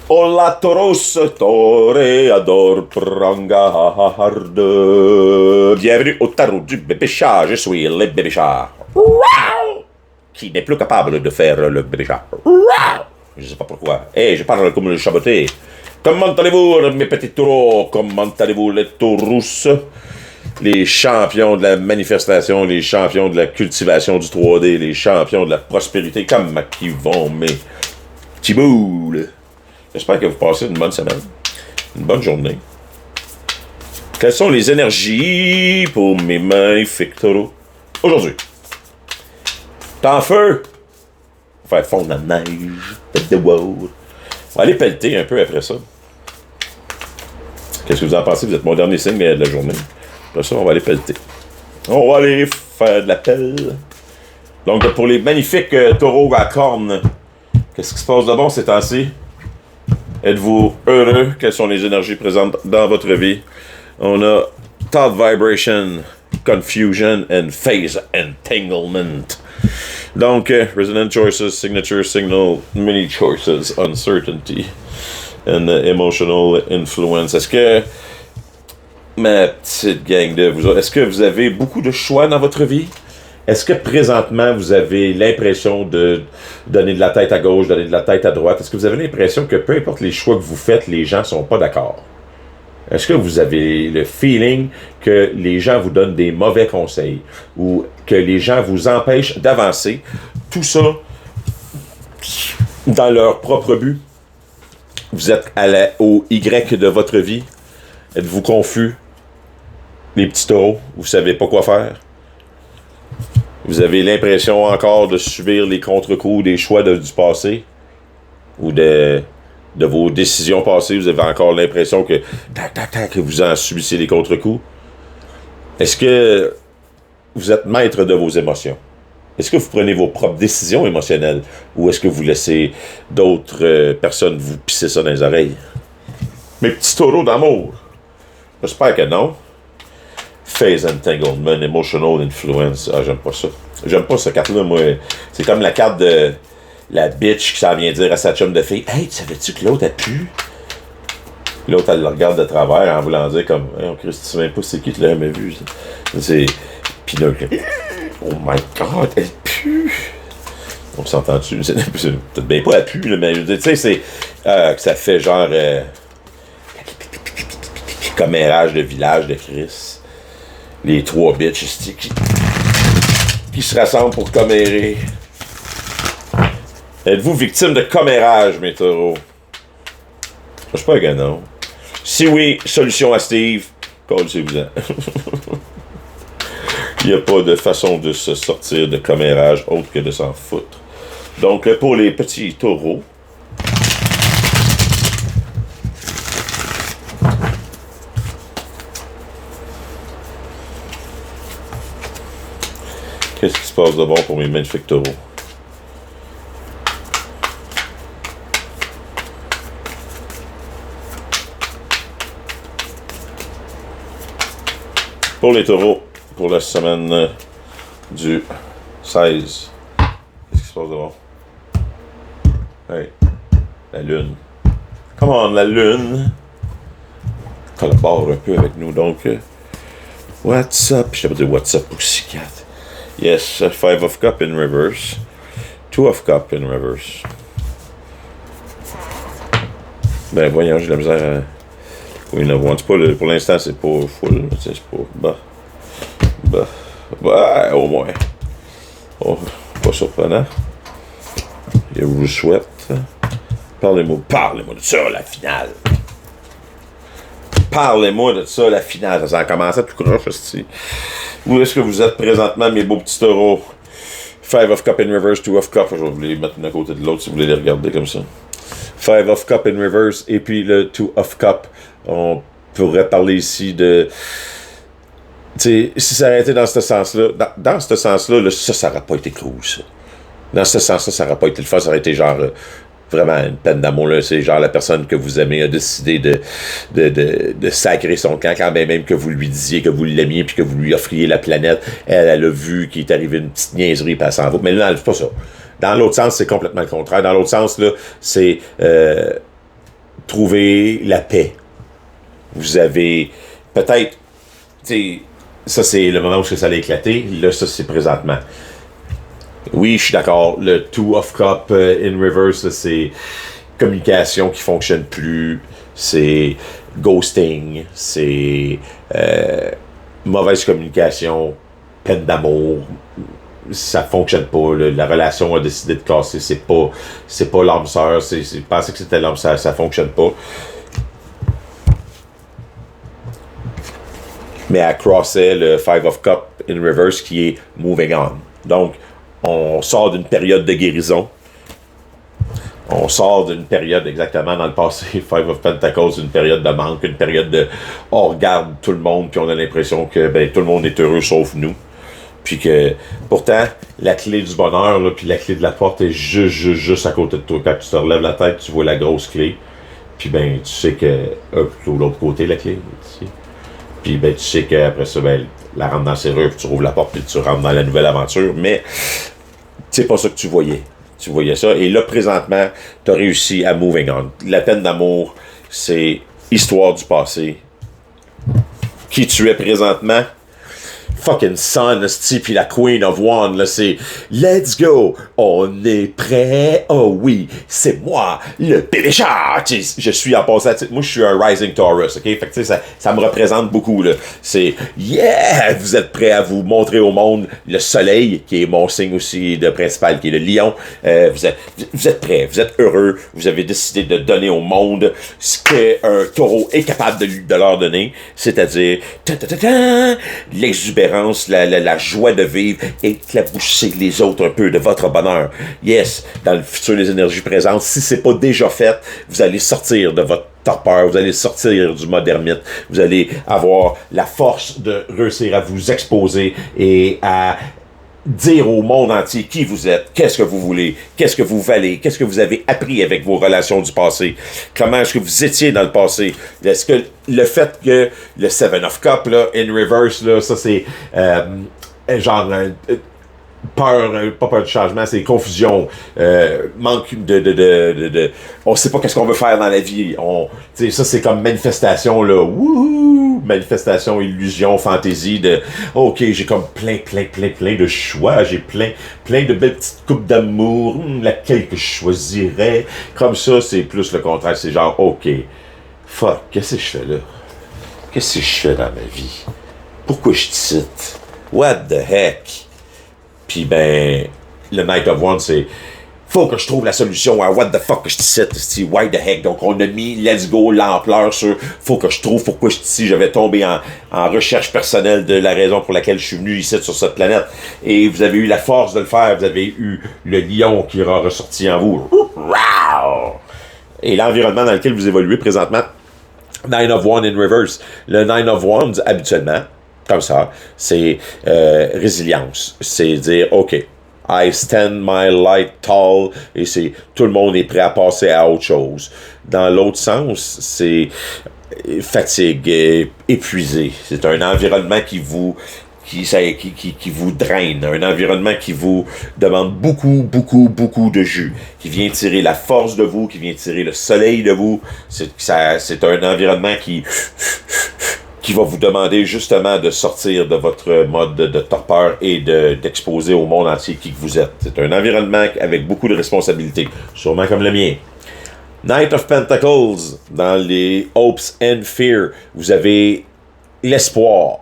Hola toros, toreador, prangard. Bienvenue au tarot du bébé chat, je suis le bébé chat. Qui n'est plus capable de faire le bébé chat. Je sais pas pourquoi. Je parle comme le chaboté. Comment allez-vous, mes petits taureaux? Comment allez-vous, les taurous? Les champions de la manifestation, les champions de la cultivation du 3D, les champions de la prospérité. Comment qui vont, mes petits boules? J'espère que vous passez une bonne semaine, une bonne journée. Quelles sont les énergies pour mes magnifiques taureaux aujourd'hui? Temps feu! Faire fondre la neige. The world. On va aller pelleter un peu après ça. Qu'est-ce que vous en pensez? Vous êtes mon dernier signe de la journée. Après ça, on va aller pelleter. On va aller faire de la pelle. Donc, pour les magnifiques taureaux à cornes, qu'est-ce qui se passe de bon ces temps-ci? Êtes-vous heureux? Quelles sont les énergies présentes dans votre vie? On a thought vibration, confusion, and phase entanglement. Donc, resonant choices, signature signal, many choices, uncertainty, and emotional influence. Est-ce que, ma petite gang de vous, est-ce que vous avez beaucoup de choix dans votre vie? Est-ce que présentement, vous avez l'impression de donner de la tête à gauche, donner de la tête à droite? Est-ce que vous avez l'impression que peu importe les choix que vous faites, les gens sont pas d'accord? Est-ce que vous avez le feeling que les gens vous donnent des mauvais conseils ou que les gens vous empêchent d'avancer? Tout ça dans leur propre but. Vous êtes au Y de votre vie. Êtes-vous confus? Les petits taureaux, vous savez pas quoi faire? Vous avez l'impression encore de subir les contre-coups des choix du passé ou de vos décisions passées. Vous avez encore l'impression que que vous en subissez les contre-coups. Est-ce que vous êtes maître de vos émotions? Est-ce que vous prenez vos propres décisions émotionnelles ou est-ce que vous laissez d'autres personnes vous pisser ça dans les oreilles? Mes petits taureaux d'amour. J'espère que non. Phase entanglement, emotional influence. Ah, j'aime pas ça. J'aime pas cette carte-là, moi. C'est comme la carte de la bitch qui s'en vient dire à sa chum de fille: Hey, tu savais-tu que l'autre a pu? L'autre, elle le regarde de travers en voulant dire comme: Hey, on Christ, tu sais même pas c'est qui, tu l'as jamais vu. C'est. Pis là, oh my god, elle pue! On s'entend-tu? C'est peut-être bien pas elle pue, là, mais tu sais, c'est. Que ça fait genre. Commérage de village de Chris. Les trois bitches qui se rassemblent pour commérer. Êtes-vous victime de commérage, mes taureaux? Je suis pas un non. Si oui, solution à Steve, collez-vous-en. Il n'y a pas de façon de se sortir de commérage autre que de s'en foutre. Donc, pour les petits taureaux, qu'est-ce qui se passe de bon pour mes magnifiques taureaux? Pour les taureaux, pour la semaine du 16. Qu'est-ce qui se passe de bon? Hey, la lune. Come on, la lune. Collabore un peu avec nous, donc. What's up? Je t'ai pas dit what's up, Pussycat. Yes, 5 of Cup in reverse. 2 of Cup in reverse. Ben voyons, j'ai la misère à... Oui, non, c'est pas pour l'instant, c'est pas full. C'est pas... Ouais, au moins. Oh, pas surprenant. Je vous souhaite. Parlez-moi de ça, la finale. Parlez-moi de ça, la finale. Ça a commencé tout croche, aussi. Où est-ce que vous êtes présentement, mes beaux petits taureaux? 5 of Cup in reverse, 2 of Cup. Je vais vous les mettre l'un à côté de l'autre si vous voulez les regarder comme ça. 5 of Cup in reverse et puis le 2 of Cup. On pourrait parler ici de... Tu sais, si ça avait été dans ce sens-là, dans ce sens-là, ça n'aurait pas été cool, ça. Dans ce sens-là, ça n'aurait pas été le fun. Ça aurait été genre... vraiment une peine d'amour, là. C'est genre la personne que vous aimez a décidé de sacrer son camp, quand même que vous lui disiez que vous l'aimiez puis que vous lui offriez la planète. Elle a vu qu'il est arrivé une petite niaiserie puis elle s'en va. Mais là, c'est pas ça. Dans l'autre sens, c'est complètement le contraire. Dans l'autre sens, là, c'est trouvé la paix. Vous avez peut-être, tu sais, ça c'est le moment où ça allait éclater, là ça c'est présentement. Oui, je suis d'accord, le Two of Cup in reverse, là, c'est communication qui fonctionne plus, c'est ghosting, c'est mauvaise communication, peine d'amour, ça fonctionne pas, la relation a décidé de casser, c'est pas l'âme sœur, penser que c'était l'âme sœur, ça fonctionne pas. Mais elle crossait le Five of Cup in reverse qui est moving on. Donc, on sort d'une période de guérison. On sort d'une période exactement dans le passé, Five of Pentacles, une période de manque, une période de on regarde tout le monde puis on a l'impression que tout le monde est heureux sauf nous. Puis que pourtant, la clé du bonheur, là, puis la clé de la porte est juste à côté de toi. Quand tu te relèves la tête, tu vois la grosse clé. Puis tu sais que plutôt l'autre côté la clé. Ici. Puis tu sais qu'après ça, la rentre dans la serrure, puis tu rouvres la porte, puis tu rentres dans la nouvelle aventure. Mais c'est pas ça que tu voyais. Tu voyais ça. Et là, présentement, tu as réussi à moving on. La peine d'amour, c'est histoire du passé. Qui tu es présentement? Fucking Sun, puis la Queen of Wands, là, c'est let's go, on est prêt, oh oui, c'est moi, le bébé chat, je suis en passant, moi je suis un Rising Taurus, ok, fait que tu sais, ça me représente beaucoup, là, c'est yeah, vous êtes prêts à vous montrer au monde le soleil, qui est mon signe aussi de principal, qui est le lion, vous êtes prêts, vous êtes heureux, vous avez décidé de donner au monde ce qu'un taureau est capable de leur donner, c'est-à-dire l'exubérance, la joie de vivre, éclabousser les autres un peu de votre bonheur. Yes, dans le futur, les énergies présentes, si c'est pas déjà fait, vous allez sortir de votre torpeur, vous allez sortir du mode ermite, vous allez avoir la force de réussir à vous exposer et à dire au monde entier qui vous êtes, qu'est-ce que vous voulez, qu'est-ce que vous valez, qu'est-ce que vous avez appris avec vos relations du passé, comment est-ce que vous étiez dans le passé, est-ce que le fait que le Seven of Cups, là, in reverse, là, ça c'est genre pas peur du changement, c'est confusion, manque de on sait pas qu'est-ce qu'on veut faire dans la vie, ça c'est comme manifestation, là, wouhou, manifestation, illusion, fantaisie de, ok, j'ai comme plein de choix, j'ai plein de belles petites coupes d'amour, laquelle que je choisirais, comme ça, c'est plus le contraire, c'est genre, ok, fuck, qu'est-ce que je fais là? Qu'est-ce que je fais dans ma vie? Pourquoi je te cite? What the heck? Puis le Knight of Wands, c'est faut que je trouve la solution à what the fuck que je te cite, why the heck. Donc on a mis let's go l'ampleur sur faut que je trouve pourquoi je te cite. Je vais tomber en recherche personnelle de la raison pour laquelle je suis venu ici sur cette planète. Et vous avez eu la force de le faire, vous avez eu le lion qui aura ressorti en vous. Et l'environnement dans lequel vous évoluez présentement, Nine of Wands in reverse. Le Nine of Wands, habituellement, comme ça, c'est résilience. C'est dire, OK, I stand my light tall, et c'est tout le monde est prêt à passer à autre chose. Dans l'autre sens, c'est fatigue, épuisé. C'est un environnement qui vous draine, un environnement qui vous demande beaucoup de jus, qui vient tirer la force de vous, qui vient tirer le soleil de vous. C'est un environnement qui va vous demander justement de sortir de votre mode de torpeur et d'exposer au monde entier qui que vous êtes. C'est un environnement avec beaucoup de responsabilités, sûrement comme le mien. Knight of Pentacles, dans les Hopes and Fear, vous avez l'espoir.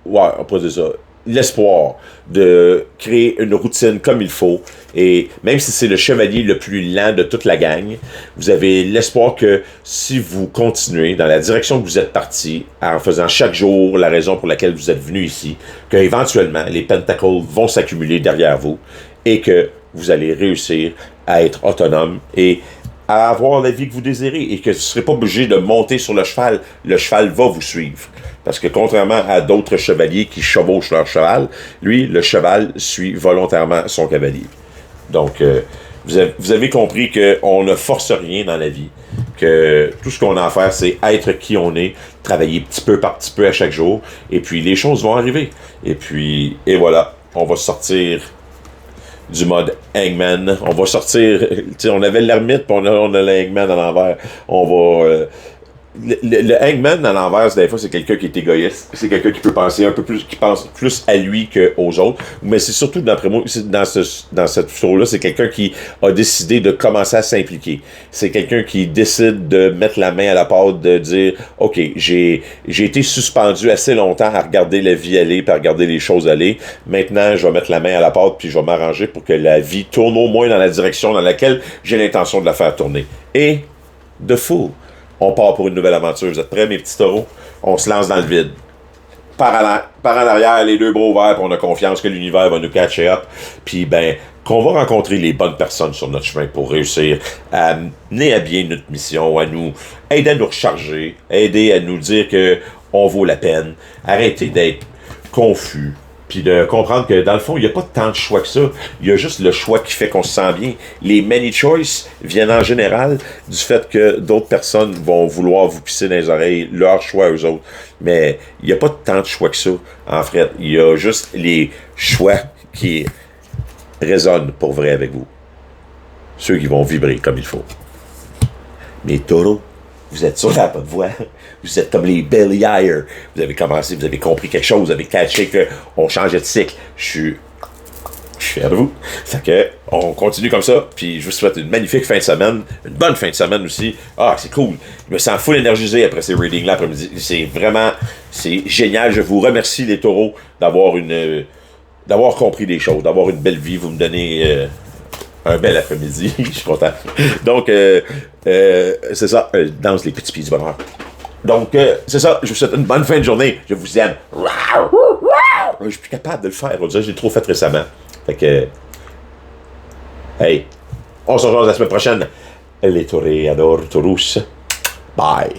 Ouais, on peut dire ça. L'espoir de créer une routine comme il faut. Et même si c'est le chevalier le plus lent de toute la gang, vous avez l'espoir que si vous continuez dans la direction que vous êtes parti, en faisant chaque jour la raison pour laquelle vous êtes venu ici, qu'éventuellement les pentacles vont s'accumuler derrière vous et que vous allez réussir à être autonome et à avoir la vie que vous désirez et que vous ne serez pas obligé de monter sur le cheval va vous suivre. Parce que contrairement à d'autres chevaliers qui chevauchent leur cheval, lui, le cheval suit volontairement son cavalier. Donc, vous avez compris qu'on ne force rien dans la vie, que tout ce qu'on a à faire, c'est être qui on est, travailler petit peu par petit peu à chaque jour, et puis les choses vont arriver. Et voilà, on va sortir du mode Hangman. On va sortir, tu sais, on avait l'ermite, puis on a le Hangman à l'envers. On va... le Hangman à l'envers, des fois, c'est quelqu'un qui est égoïste. C'est quelqu'un qui peut penser un peu plus, qui pense plus à lui qu'aux autres. Mais c'est surtout, d'après moi, dans cette show-là, c'est quelqu'un qui a décidé de commencer à s'impliquer. C'est quelqu'un qui décide de mettre la main à la pâte, de dire, OK, j'ai été suspendu assez longtemps à regarder la vie aller, puis à regarder les choses aller. Maintenant, je vais mettre la main à la pâte, puis je vais m'arranger pour que la vie tourne au moins dans la direction dans laquelle j'ai l'intention de la faire tourner. Et, de fou. On part pour une nouvelle aventure. Vous êtes prêts, mes petits taureaux? On se lance dans le vide. Par en arrière, les deux bras ouverts, puis on a confiance que l'univers va nous catcher up. Puis, qu'on va rencontrer les bonnes personnes sur notre chemin pour réussir à mener à bien notre mission, à nous aider à nous recharger, aider à nous dire que on vaut la peine, arrêter d'être confus, puis de comprendre que, dans le fond, il n'y a pas tant de choix que ça. Il y a juste le choix qui fait qu'on se sent bien. Les many choices viennent en général du fait que d'autres personnes vont vouloir vous pisser dans les oreilles, leur choix aux autres. Mais il n'y a pas tant de choix que ça, en fait. Il y a juste les choix qui résonnent pour vrai avec vous. Ceux qui vont vibrer comme il faut. Mais taureaux, vous êtes sur la bonne voie. Vous êtes comme les Belly Hire. Vous avez commencé, vous avez compris quelque chose, vous avez catché qu'on changeait de cycle. Je suis fier de vous. Fait que, on continue comme ça, puis je vous souhaite une magnifique fin de semaine, une bonne fin de semaine aussi. Ah, c'est cool. Je me sens full énergisé après ces readings-là après-midi. C'est génial. Je vous remercie, les taureaux, d'avoir compris des choses, d'avoir une belle vie. Vous me donnez... un bel après-midi, je suis content. Donc, c'est ça, danse les petits pieds du bonheur. Donc, c'est ça, je vous souhaite une bonne fin de journée. Je vous aime. Je suis plus capable de le faire, on dirait que je l'ai trop fait récemment. Fait que, hey, on se rejoint la semaine prochaine. Les toréadors, Taurus. Bye.